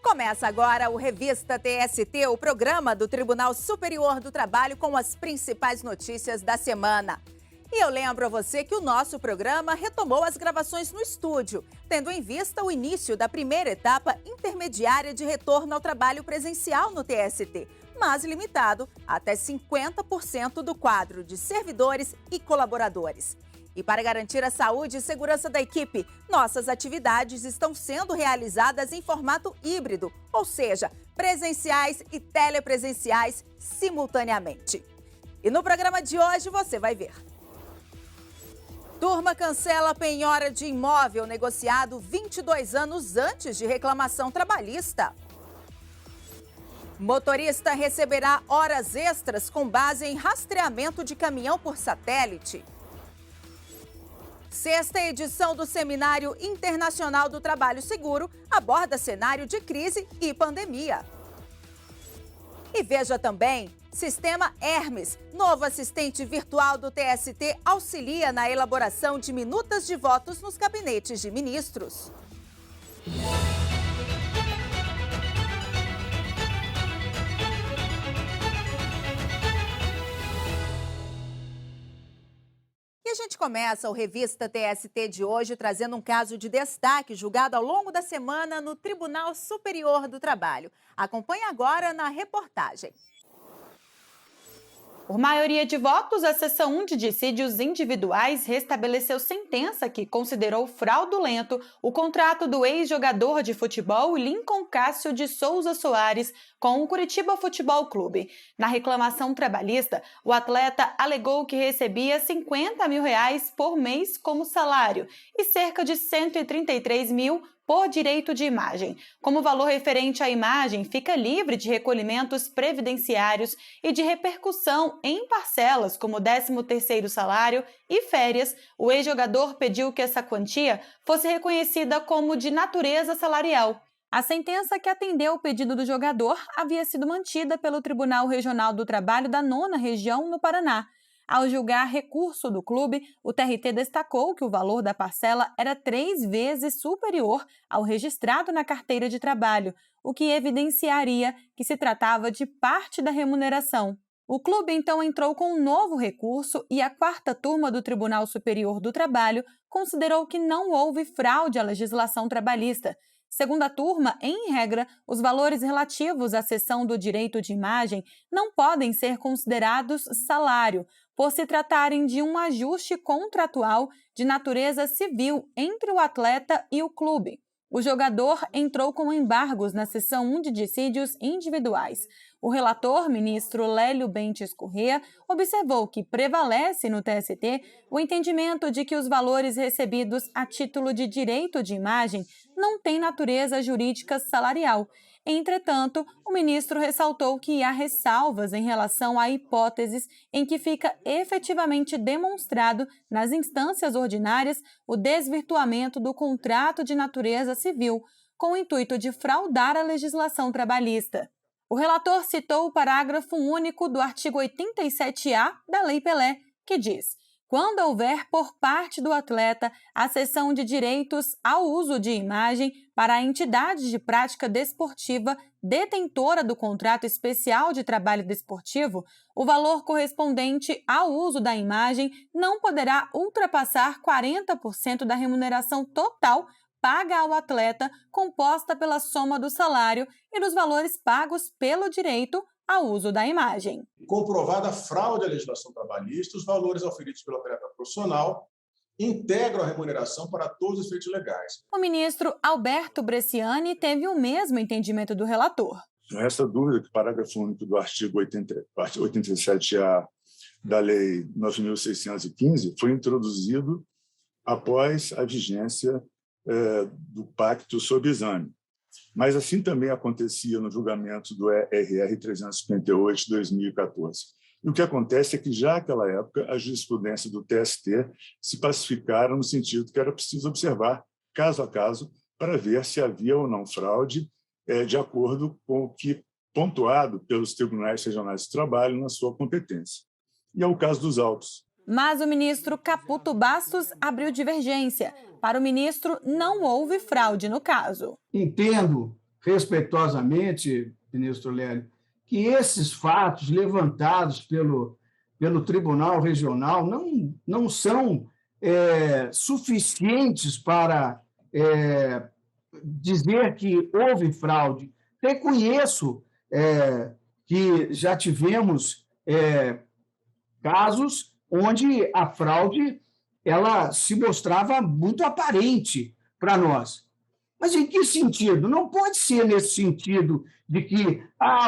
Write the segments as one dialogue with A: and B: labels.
A: Começa agora o Revista TST, o programa do Tribunal Superior do Trabalho com as principais notícias da semana. E eu lembro a você que o nosso programa retomou as gravações no estúdio, tendo em vista o início da primeira etapa intermediária de retorno ao trabalho presencial no TST, mas limitado até 50% do quadro de servidores e colaboradores. E para garantir a saúde e segurança da equipe, nossas atividades estão sendo realizadas em formato híbrido, ou seja, presenciais e telepresenciais simultaneamente. E no programa de hoje você vai ver. Turma cancela penhora de imóvel negociado 22 anos antes de reclamação trabalhista. Motorista receberá horas extras com base em rastreamento de caminhão por satélite. Sexta edição do Seminário Internacional do Trabalho Seguro aborda cenário de crise e pandemia. E veja também, Sistema Hermes, novo assistente virtual do TST, auxilia na elaboração de minutas de votos nos gabinetes de ministros. E a gente começa o Revista TST de hoje trazendo um caso de destaque julgado ao longo da semana no Tribunal Superior do Trabalho. Acompanhe agora na reportagem.
B: Por maioria de votos, a Seção 1 de Dissídios Individuais restabeleceu sentença que considerou fraudulento o contrato do ex-jogador de futebol Lincoln Cássio de Souza Soares com o Curitiba Futebol Clube. Na reclamação trabalhista, o atleta alegou que recebia R$50 mil por mês como salário e cerca de R$133 mil por direito de imagem. Como o valor referente à imagem fica livre de recolhimentos previdenciários e de repercussão em parcelas, como o 13º salário e férias, o ex-jogador pediu que essa quantia fosse reconhecida como de natureza salarial. A sentença que atendeu o pedido do jogador havia sido mantida pelo Tribunal Regional do Trabalho da 9ª Região, no Paraná. Ao julgar recurso do clube, o TRT destacou que o valor da parcela era 3 vezes superior ao registrado na carteira de trabalho, o que evidenciaria que se tratava de parte da remuneração. O clube então entrou com um novo recurso e a 4ª turma do Tribunal Superior do Trabalho considerou que não houve fraude à legislação trabalhista. Segundo a turma, em regra, os valores relativos à cessão do direito de imagem não podem ser considerados salário, por se tratarem de um ajuste contratual de natureza civil entre o atleta e o clube. O jogador entrou com embargos na Seção 1 de Dissídios Individuais. O relator, ministro Lélio Bentes Corrêa, observou que prevalece no TST o entendimento de que os valores recebidos a título de direito de imagem não têm natureza jurídica salarial. Entretanto, o ministro ressaltou que há ressalvas em relação a hipóteses em que fica efetivamente demonstrado nas instâncias ordinárias o desvirtuamento do contrato de natureza civil, com o intuito de fraudar a legislação trabalhista. O relator citou o parágrafo único do artigo 87-A da Lei Pelé, que diz: quando houver por parte do atleta a cessão de direitos ao uso de imagem para a entidade de prática desportiva detentora do contrato especial de trabalho desportivo, o valor correspondente ao uso da imagem não poderá ultrapassar 40% da remuneração total paga ao atleta, composta pela soma do salário e dos valores pagos pelo direito ao uso da imagem.
C: Comprovada a fraude à legislação trabalhista, os valores oferidos pelo atleta profissional integram a remuneração para todos os efeitos legais.
B: O ministro Alberto Bresciani teve o mesmo entendimento do relator.
D: Não resta dúvida que o parágrafo único do artigo 87-A da Lei 9.615 foi introduzido após a vigência do Pacto sob Exame. Mas assim também acontecia no julgamento do RR 358 de 2014. E o que acontece é que, já naquela época, a jurisprudência do TST se pacificaram no sentido que era preciso observar, caso a caso, para ver se havia ou não fraude, de acordo com o que pontuado pelos tribunais regionais de trabalho na sua competência. E é o caso dos autos.
B: Mas o ministro Caputo Bastos abriu divergência. Para o ministro, não houve fraude no caso.
E: Entendo respeitosamente, ministro Lélio, que esses fatos levantados pelo Tribunal Regional não são suficientes para dizer que houve fraude. Reconheço que já tivemos casos onde a fraude ela se mostrava muito aparente para nós. Mas em que sentido? Não pode ser nesse sentido de que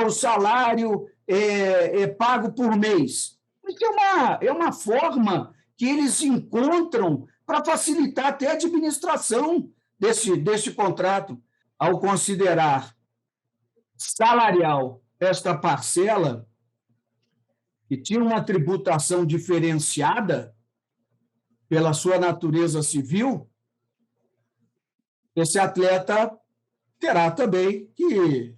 E: o salário é pago por mês. Isso é uma forma que eles encontram para facilitar até a administração desse contrato. Ao considerar salarial esta parcela, que tinha uma tributação diferenciada pela sua natureza civil, esse atleta terá também que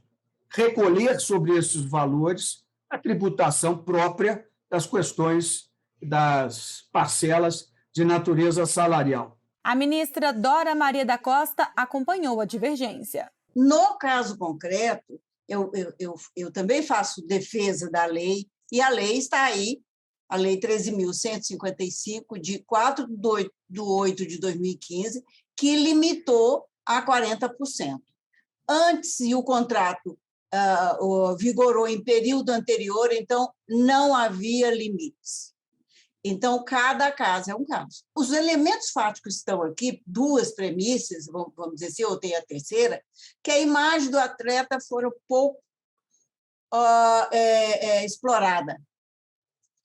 E: recolher sobre esses valores a tributação própria das questões das parcelas de natureza salarial.
B: A ministra Dora Maria da Costa acompanhou a divergência.
F: No caso concreto, eu também faço defesa da lei, e a lei está aí, a Lei 13.155, de 4/8 de 2015, que limitou a 40%. Antes, e o contrato vigorou em período anterior, então não havia limites. Então, cada caso é um caso. Os elementos fáticos estão aqui, duas premissas, vamos dizer assim, ou tem a terceira, que a imagem do atleta foi pouco explorada.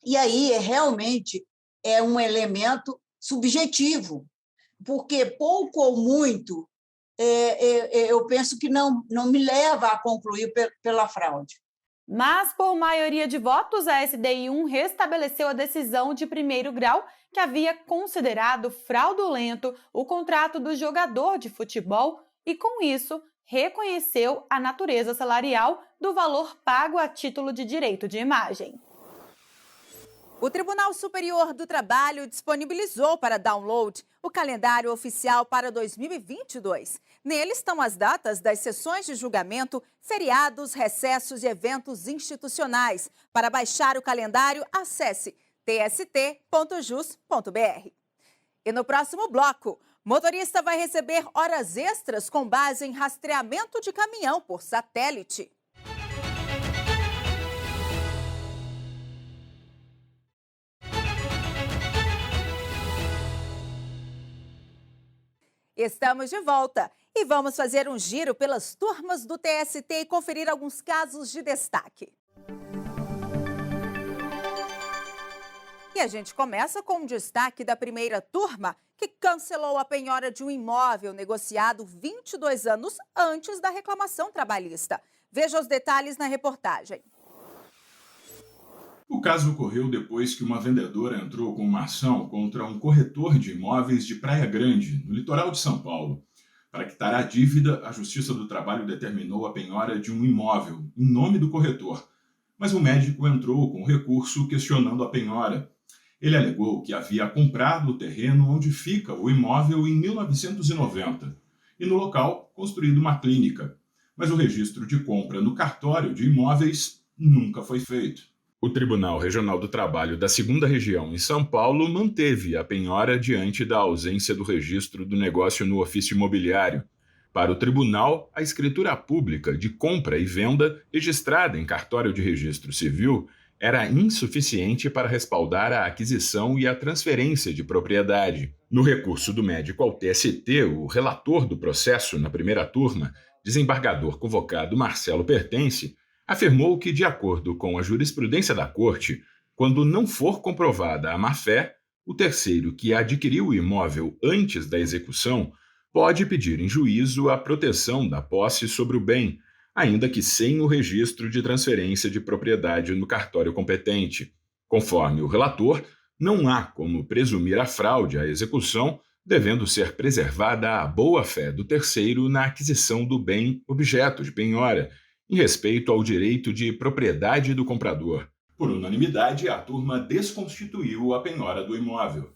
F: E aí, realmente, é um elemento subjetivo, porque pouco ou muito, eu penso que não me leva a concluir pela fraude.
B: Mas, por maioria de votos, a SDI1 restabeleceu a decisão de primeiro grau que havia considerado fraudulento o contrato do jogador de futebol e, com isso, reconheceu a natureza salarial do valor pago a título de direito de imagem.
A: O Tribunal Superior do Trabalho disponibilizou para download o calendário oficial para 2022. Nele estão as datas das sessões de julgamento, feriados, recessos e eventos institucionais. Para baixar o calendário, acesse tst.jus.br. E no próximo bloco, motorista vai receber horas extras com base em rastreamento de caminhão por satélite. Estamos de volta e vamos fazer um giro pelas turmas do TST e conferir alguns casos de destaque. E a gente começa com um destaque da primeira turma, que cancelou a penhora de um imóvel negociado 22 anos antes da reclamação trabalhista. Veja os detalhes na reportagem.
G: O caso ocorreu depois que uma vendedora entrou com uma ação contra um corretor de imóveis de Praia Grande, no litoral de São Paulo. Para quitar a dívida, a Justiça do Trabalho determinou a penhora de um imóvel, em nome do corretor. Mas o médico entrou com recurso questionando a penhora. Ele alegou que havia comprado o terreno onde fica o imóvel em 1990 e, no local, construído uma clínica. Mas o registro de compra no cartório de imóveis nunca foi feito. O Tribunal Regional do Trabalho da 2ª Região em São Paulo manteve a penhora diante da ausência do registro do negócio no ofício imobiliário. Para o tribunal, a escritura pública de compra e venda, registrada em cartório de registro civil, era insuficiente para respaldar a aquisição e a transferência de propriedade. No recurso do médico ao TST, o relator do processo na primeira turma, desembargador convocado Marcelo Pertence, afirmou que, de acordo com a jurisprudência da Corte, quando não for comprovada a má-fé, o terceiro que adquiriu o imóvel antes da execução pode pedir em juízo a proteção da posse sobre o bem, ainda que sem o registro de transferência de propriedade no cartório competente. Conforme o relator, não há como presumir a fraude à execução, devendo ser preservada a boa-fé do terceiro na aquisição do bem objeto de penhora, em respeito ao direito de propriedade do comprador. Por unanimidade, a turma desconstituiu a penhora do imóvel.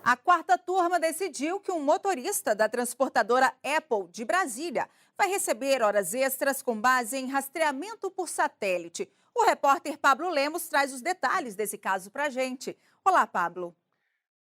A: A quarta turma decidiu que um motorista da transportadora Apple de Brasília vai receber horas extras com base em rastreamento por satélite. O repórter Pablo Lemos traz os detalhes desse caso para a gente. Olá, Pablo.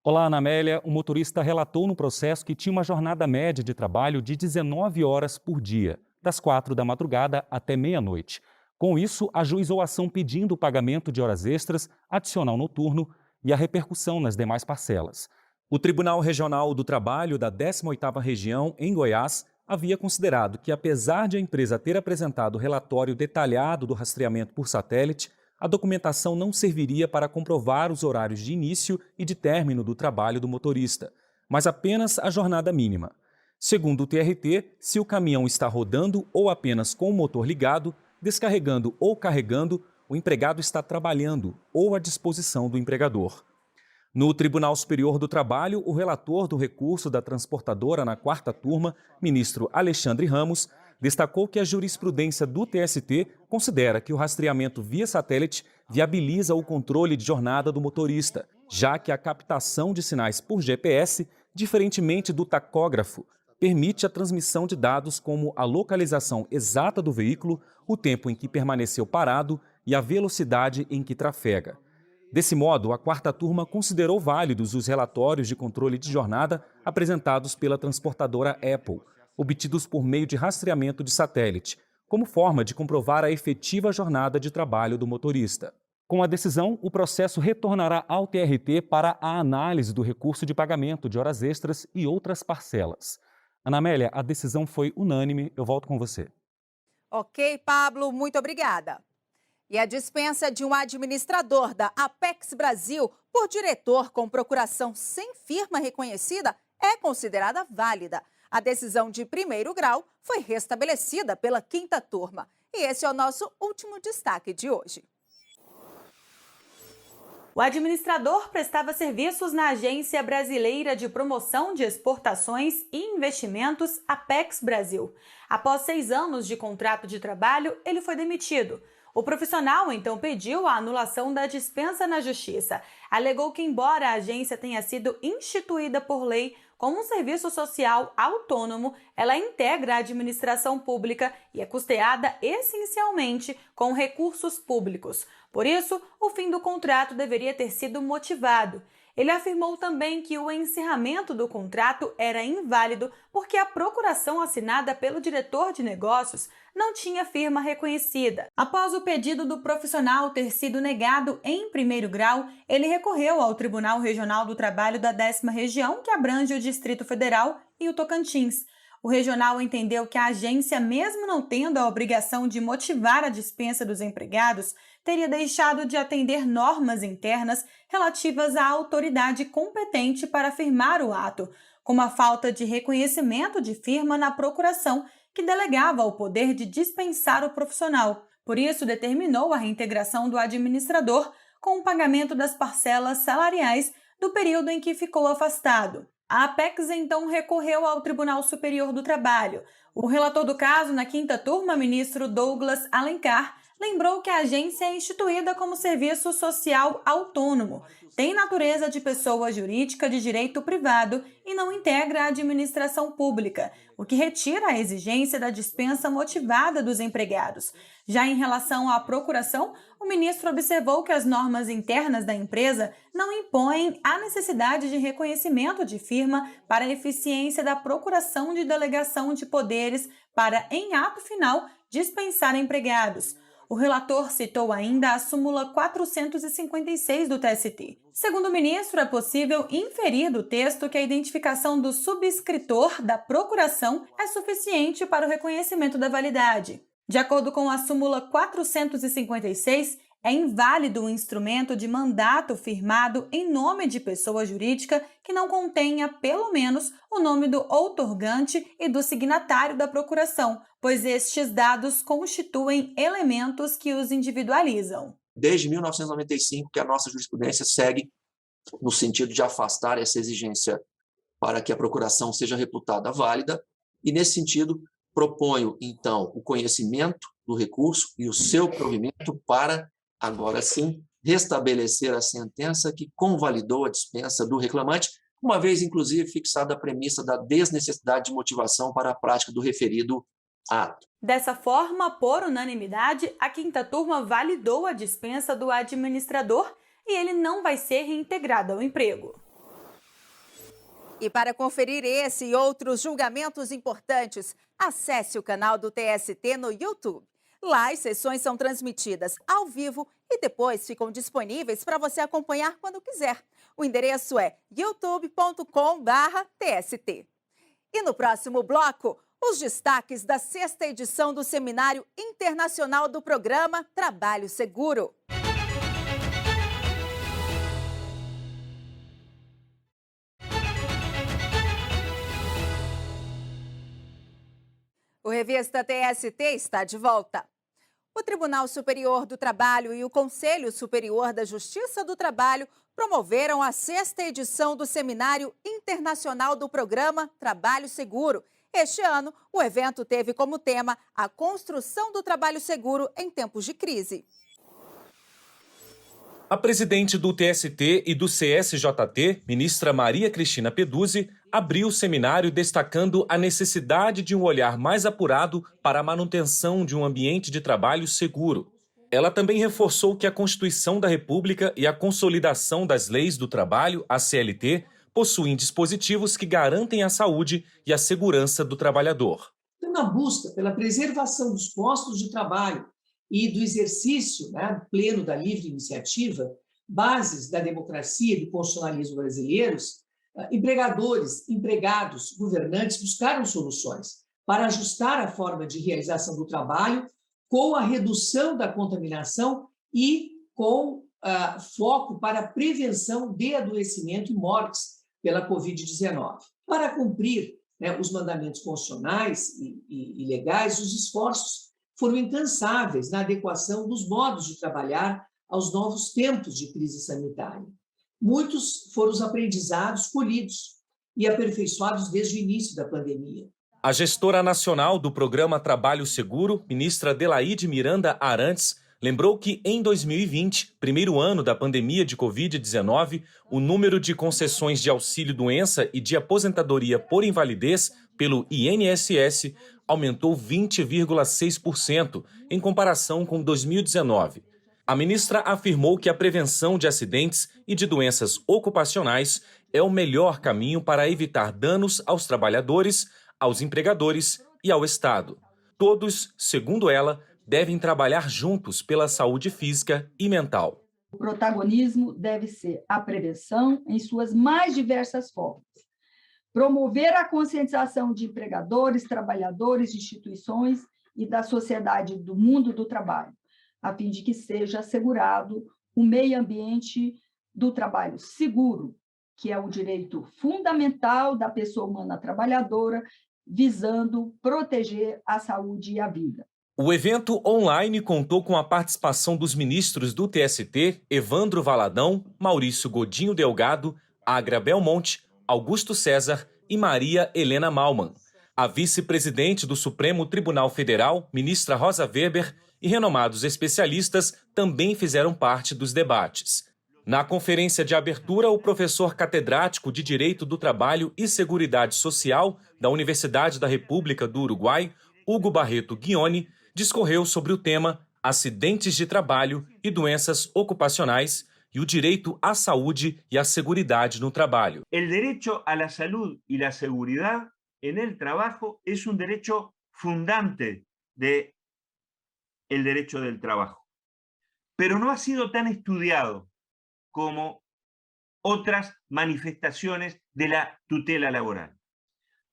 H: Olá, Ana Amélia. O motorista relatou no processo que tinha uma jornada média de trabalho de 19 horas por dia, das 4 da madrugada até meia-noite. Com isso, ajuizou a ação pedindo o pagamento de horas extras, adicional noturno e a repercussão nas demais parcelas. O Tribunal Regional do Trabalho da 18ª Região, em Goiás, havia considerado que, apesar de a empresa ter apresentado relatório detalhado do rastreamento por satélite, a documentação não serviria para comprovar os horários de início e de término do trabalho do motorista, mas apenas a jornada mínima. Segundo o TRT, se o caminhão está rodando ou apenas com o motor ligado, descarregando ou carregando, o empregado está trabalhando ou à disposição do empregador. No Tribunal Superior do Trabalho, o relator do recurso da transportadora na quarta turma, ministro Alexandre Ramos, destacou que a jurisprudência do TST considera que o rastreamento via satélite viabiliza o controle de jornada do motorista, já que a captação de sinais por GPS, diferentemente do tacógrafo, permite a transmissão de dados como a localização exata do veículo, o tempo em que permaneceu parado e a velocidade em que trafega. Desse modo, a quarta turma considerou válidos os relatórios de controle de jornada apresentados pela transportadora Apple, obtidos por meio de rastreamento de satélite, como forma de comprovar a efetiva jornada de trabalho do motorista. Com a decisão, o processo retornará ao TRT para a análise do recurso de pagamento de horas extras e outras parcelas. Ana Amélia, a decisão foi unânime. Eu volto com você.
A: Ok, Pablo, muito obrigada. E a dispensa de um administrador da Apex Brasil por diretor com procuração sem firma reconhecida é considerada válida. A decisão de primeiro grau foi restabelecida pela quinta turma. E esse é o nosso último destaque de hoje.
B: O administrador prestava serviços na Agência Brasileira de Promoção de Exportações e Investimentos, Apex Brasil. Após 6 anos de contrato de trabalho, ele foi demitido. O profissional, então, pediu a anulação da dispensa na Justiça. Alegou que, embora a agência tenha sido instituída por lei como um serviço social autônomo, ela integra a administração pública e é custeada essencialmente com recursos públicos. Por isso, o fim do contrato deveria ter sido motivado. Ele afirmou também que o encerramento do contrato era inválido porque a procuração assinada pelo diretor de negócios não tinha firma reconhecida. Após o pedido do profissional ter sido negado em primeiro grau, ele recorreu ao Tribunal Regional do Trabalho da 10ª Região, que abrange o Distrito Federal e o Tocantins. O regional entendeu que a agência, mesmo não tendo a obrigação de motivar a dispensa dos empregados, teria deixado de atender normas internas relativas à autoridade competente para firmar o ato, como a falta de reconhecimento de firma na procuração, que delegava o poder de dispensar o profissional. Por isso, determinou a reintegração do administrador com o pagamento das parcelas salariais do período em que ficou afastado. A Apex, então, recorreu ao Tribunal Superior do Trabalho. O relator do caso, na quinta turma, ministro Douglas Alencar, lembrou que a agência é instituída como serviço social autônomo, tem natureza de pessoa jurídica de direito privado e não integra a administração pública, o que retira a exigência da dispensa motivada dos empregados. Já em relação à procuração, o ministro observou que as normas internas da empresa não impõem a necessidade de reconhecimento de firma para a eficiência da procuração de delegação de poderes para, em ato final, dispensar empregados. O relator citou ainda a súmula 456 do TST. Segundo o ministro, é possível inferir do texto que a identificação do subscritor da procuração é suficiente para o reconhecimento da validade. De acordo com a súmula 456, é inválido o instrumento de mandato firmado em nome de pessoa jurídica que não contenha, pelo menos, o nome do outorgante e do signatário da procuração, pois estes dados constituem elementos que os individualizam.
I: Desde 1995 que a nossa jurisprudência segue no sentido de afastar essa exigência para que a procuração seja reputada válida e, nesse sentido, proponho, então, o conhecimento do recurso e o seu provimento para, agora sim, restabelecer a sentença que convalidou a dispensa do reclamante, uma vez, inclusive, fixada a premissa da desnecessidade de motivação para a prática do referido ato.
B: Dessa forma, por unanimidade, a quinta turma validou a dispensa do administrador e ele não vai ser reintegrado ao emprego.
A: E para conferir esse e outros julgamentos importantes, acesse o canal do TST no YouTube. Lá as sessões são transmitidas ao vivo e depois ficam disponíveis para você acompanhar quando quiser. O endereço é youtube.com/TST. E no próximo bloco, os destaques da 6ª edição do Seminário Internacional do Programa Trabalho Seguro. O Revista TST está de volta. O Tribunal Superior do Trabalho e o Conselho Superior da Justiça do Trabalho promoveram a 6ª edição do Seminário Internacional do Programa Trabalho Seguro. Este ano, o evento teve como tema a construção do trabalho seguro em tempos de crise.
H: A presidente do TST e do CSJT, ministra Maria Cristina Peduzzi, abriu o seminário destacando a necessidade de um olhar mais apurado para a manutenção de um ambiente de trabalho seguro. Ela também reforçou que a Constituição da República e a Consolidação das Leis do Trabalho, a CLT, possuem dispositivos que garantem a saúde e a segurança do trabalhador.
J: Na busca pela preservação dos postos de trabalho e do exercício pleno da livre iniciativa, bases da democracia e do constitucionalismo brasileiros, empregadores, empregados, governantes buscaram soluções para ajustar a forma de realização do trabalho com a redução da contaminação e com foco para a prevenção de adoecimento e mortes pela Covid-19. Para cumprir os mandamentos constitucionais e legais, os esforços foram incansáveis na adequação dos modos de trabalhar aos novos tempos de crise sanitária. Muitos foram os aprendizados colhidos e aperfeiçoados desde o início da pandemia.
H: A gestora nacional do Programa Trabalho Seguro, ministra Adelaide Miranda Arantes, lembrou que em 2020, primeiro ano da pandemia de Covid-19, o número de concessões de auxílio-doença e de aposentadoria por invalidez pelo INSS aumentou 20,6% em comparação com 2019. A ministra afirmou que a prevenção de acidentes e de doenças ocupacionais é o melhor caminho para evitar danos aos trabalhadores, aos empregadores e ao Estado. Todos, segundo ela, devem trabalhar juntos pela saúde física e mental.
K: O protagonismo deve ser a prevenção em suas mais diversas formas. Promover a conscientização de empregadores, trabalhadores, instituições e da sociedade do mundo do trabalho, a fim de que seja assegurado o meio ambiente do trabalho seguro, que é o direito fundamental da pessoa humana trabalhadora, visando proteger a saúde e a vida.
H: O evento online contou com a participação dos ministros do TST, Evandro Valadão, Maurício Godinho Delgado, Agra Belmonte, Augusto César e Maria Helena Malman. A vice-presidente do Supremo Tribunal Federal, ministra Rosa Weber, e renomados especialistas também fizeram parte dos debates. Na conferência de abertura, o professor catedrático de Direito do Trabalho e Seguridade Social da Universidade da República do Uruguai, Hugo Barreto Guioni, discorreu sobre o tema Acidentes de Trabalho e Doenças Ocupacionais e o direito à saúde e à seguridade no trabalho.
L: O direito à saúde e à segurança no trabalho é direito fundante del derecho del trabajo, pero no ha sido tan estudiado como otras manifestaciones de la tutela laboral.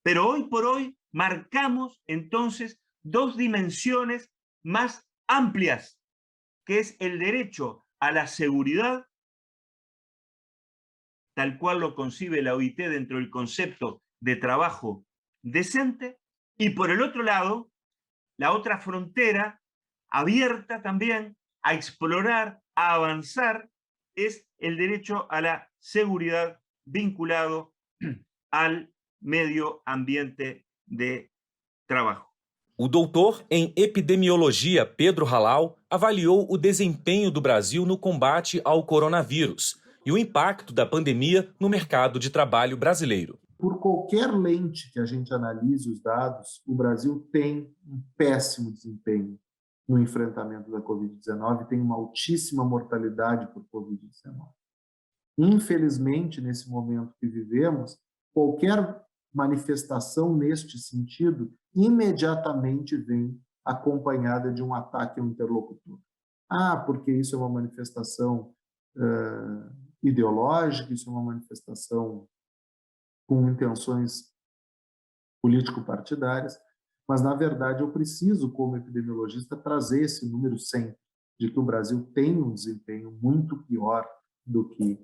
L: Pero hoy por hoy marcamos entonces dos dimensiones más amplias, que es el derecho a la seguridad, tal cual lo concibe la OIT dentro del concepto de trabajo decente, y por el otro lado, la otra frontera abierta también a explorar, a avanzar, es el derecho a la seguridad vinculado al medio ambiente de trabajo.
H: O doutor em epidemiologia Pedro Halal avaliou o desempenho do Brasil no combate ao coronavírus e o impacto da pandemia no mercado de trabalho brasileiro.
M: Por qualquer lente que a gente analise os dados, o Brasil tem um péssimo desempenho no enfrentamento da Covid-19, tem uma altíssima mortalidade por Covid-19. Infelizmente, nesse momento que vivemos, qualquer manifestação neste sentido imediatamente vem acompanhada de um ataque ao interlocutor. Porque isso é uma manifestação ideológica, isso é uma manifestação com intenções político-partidárias, mas, na verdade, eu preciso, como epidemiologista, trazer esse número sempre, de que o Brasil tem um desempenho muito pior do que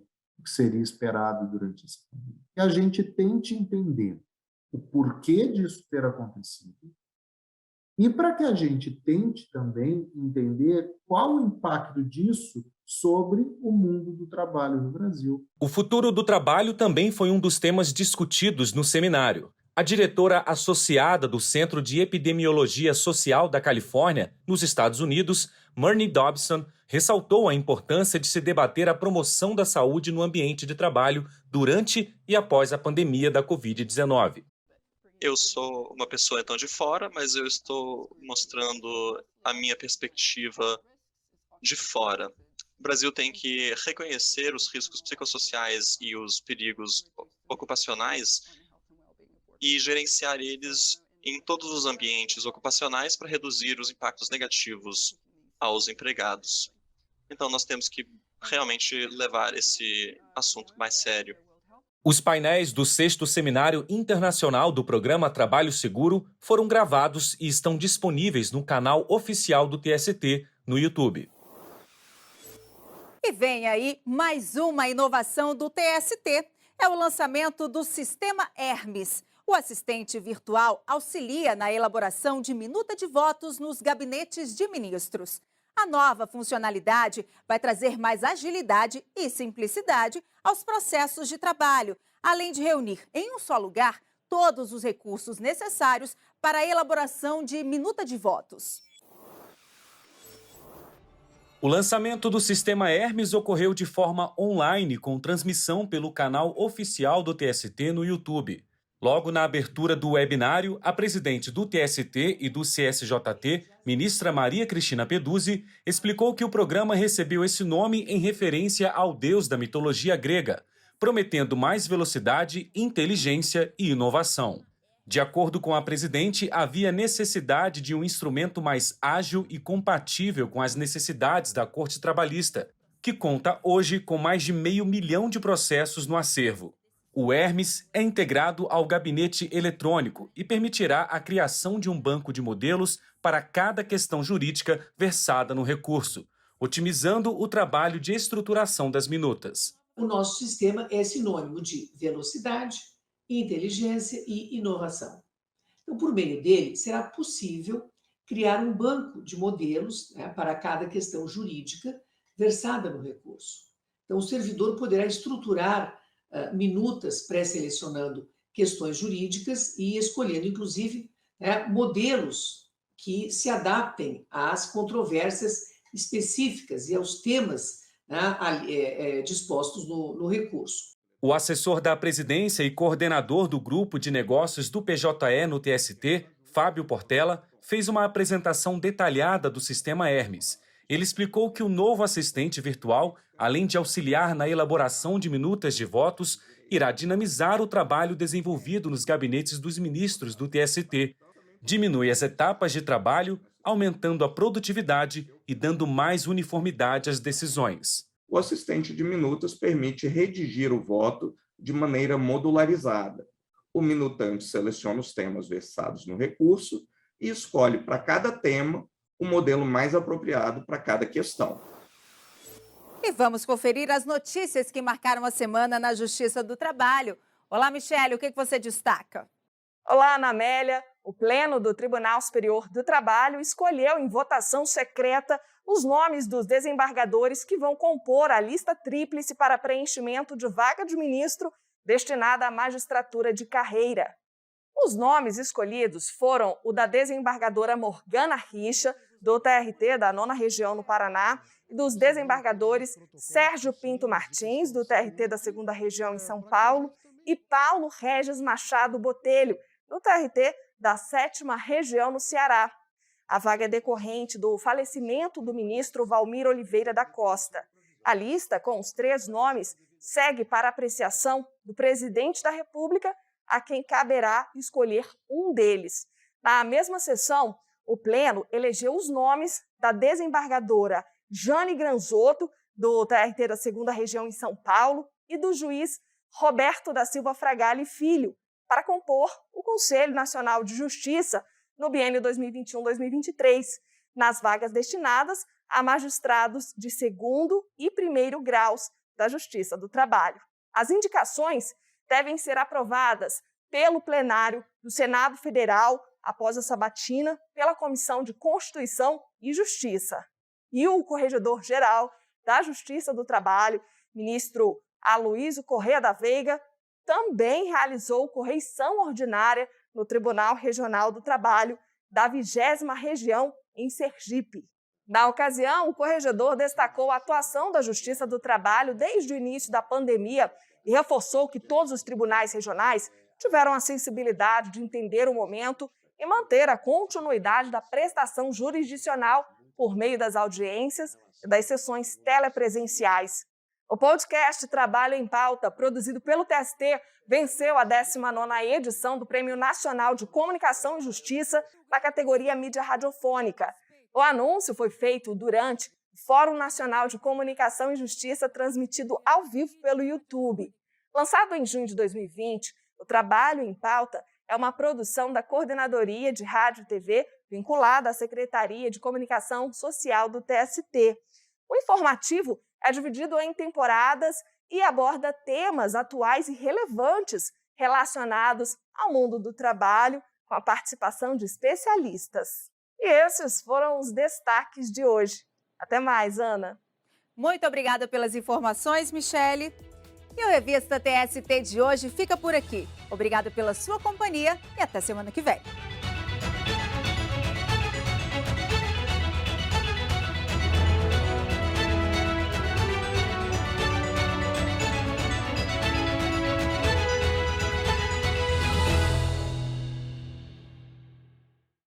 M: seria esperado durante essa pandemia. Que a gente tente entender o porquê disso ter acontecido e para que a gente tente também entender qual o impacto disso sobre o mundo do trabalho no Brasil.
H: O futuro do trabalho também foi um dos temas discutidos no seminário. A diretora associada do Centro de Epidemiologia Social da Califórnia, nos Estados Unidos, Marnie Dobson, ressaltou a importância de se debater a promoção da saúde no ambiente de trabalho durante e após a pandemia da Covid-19.
N: Eu sou uma pessoa então de fora, mas eu estou mostrando a minha perspectiva de fora. O Brasil tem que reconhecer os riscos psicossociais e os perigos ocupacionais e gerenciar eles em todos os ambientes ocupacionais para reduzir os impactos negativos aos empregados. Então, nós temos que realmente levar esse assunto mais sério.
H: Os painéis do 6º Seminário Internacional do Programa Trabalho Seguro foram gravados e estão disponíveis no canal oficial do TST no YouTube.
A: E vem aí mais uma inovação do TST. É o lançamento do Sistema Hermes. O assistente virtual auxilia na elaboração de minuta de votos nos gabinetes de ministros. A nova funcionalidade vai trazer mais agilidade e simplicidade aos processos de trabalho, além de reunir em um só lugar todos os recursos necessários para a elaboração de minuta de votos.
H: O lançamento do Sistema Hermes ocorreu de forma online, com transmissão pelo canal oficial do TST no YouTube. Logo na abertura do webinário, a presidente do TST e do CSJT, ministra Maria Cristina Peduzzi, explicou que o programa recebeu esse nome em referência ao deus da mitologia grega, prometendo mais velocidade, inteligência e inovação. De acordo com a presidente, havia necessidade de um instrumento mais ágil e compatível com as necessidades da Corte Trabalhista, que conta hoje com mais de 500 mil de processos no acervo. O Hermes é integrado ao gabinete eletrônico e permitirá a criação de um banco de modelos para cada questão jurídica versada no recurso, otimizando o trabalho de estruturação das minutas.
J: O nosso sistema é sinônimo de velocidade, inteligência e inovação. Então, por meio dele, será possível criar um banco de modelos, para cada questão jurídica versada no recurso. Então, o servidor poderá estruturar minutas pré-selecionando questões jurídicas e escolhendo, inclusive, modelos que se adaptem às controvérsias específicas e aos temas dispostos no recurso.
H: O assessor da presidência e coordenador do grupo de negócios do PJE no TST, Fábio Portela, fez uma apresentação detalhada do Sistema Hermes. Ele explicou que o novo assistente virtual, além de auxiliar na elaboração de minutas de votos, irá dinamizar o trabalho desenvolvido nos gabinetes dos ministros do TST, diminui as etapas de trabalho, aumentando a produtividade e dando mais uniformidade às decisões.
O: O assistente de minutas permite redigir o voto de maneira modularizada. O minutante seleciona os temas versados no recurso e escolhe para cada tema o modelo mais apropriado para cada questão.
A: E vamos conferir as notícias que marcaram a semana na Justiça do Trabalho. Olá, Michele, o que você destaca?
P: Olá, Ana Amélia. O Pleno do Tribunal Superior do Trabalho escolheu em votação secreta os nomes dos desembargadores que vão compor a lista tríplice para preenchimento de vaga de ministro destinada à magistratura de carreira. Os nomes escolhidos foram o da desembargadora Morgana Richa, do TRT da 9ª Região no Paraná, e dos desembargadores Sérgio Pinto Martins, do TRT da 2ª Região em São Paulo, e Paulo Regis Machado Botelho, do TRT da 7ª Região no Ceará. A vaga é decorrente do falecimento do ministro Valmir Oliveira da Costa. A lista, com os 3 nomes, segue para apreciação do presidente da República, a quem caberá escolher um deles. Na mesma sessão, o Pleno elegeu os nomes da desembargadora Jane Granzotto, do TRT da 2ª Região em São Paulo, e do juiz Roberto da Silva Fragali Filho, para compor o Conselho Nacional de Justiça no biênio 2021-2023, nas vagas destinadas a magistrados de 2º e 1º graus da Justiça do Trabalho. As indicações devem ser aprovadas pelo plenário do Senado Federal após a sabatina, pela Comissão de Constituição e Justiça. E o Corregedor-Geral da Justiça do Trabalho, ministro Aloysio Corrêa da Veiga, também realizou correição ordinária no Tribunal Regional do Trabalho da 20ª Região em Sergipe. Na ocasião, o corregedor destacou a atuação da Justiça do Trabalho desde o início da pandemia e reforçou que todos os tribunais regionais tiveram a sensibilidade de entender o momento e manter a continuidade da prestação jurisdicional por meio das audiências e das sessões telepresenciais. O podcast Trabalho em Pauta, produzido pelo TST, venceu a 19ª edição do Prêmio Nacional de Comunicação e Justiça na categoria Mídia Radiofônica. O anúncio foi feito durante o Fórum Nacional de Comunicação e Justiça, transmitido ao vivo pelo YouTube. Lançado em junho de 2020, o Trabalho em Pauta é uma produção da Coordenadoria de Rádio e TV, vinculada à Secretaria de Comunicação Social do TST. O informativo é dividido em temporadas e aborda temas atuais e relevantes relacionados ao mundo do trabalho, com a participação de especialistas. E esses foram os destaques de hoje. Até mais, Ana.
A: Muito obrigada pelas informações, Michele. E o Revista TST de hoje fica por aqui. Obrigada pela sua companhia e até semana que vem.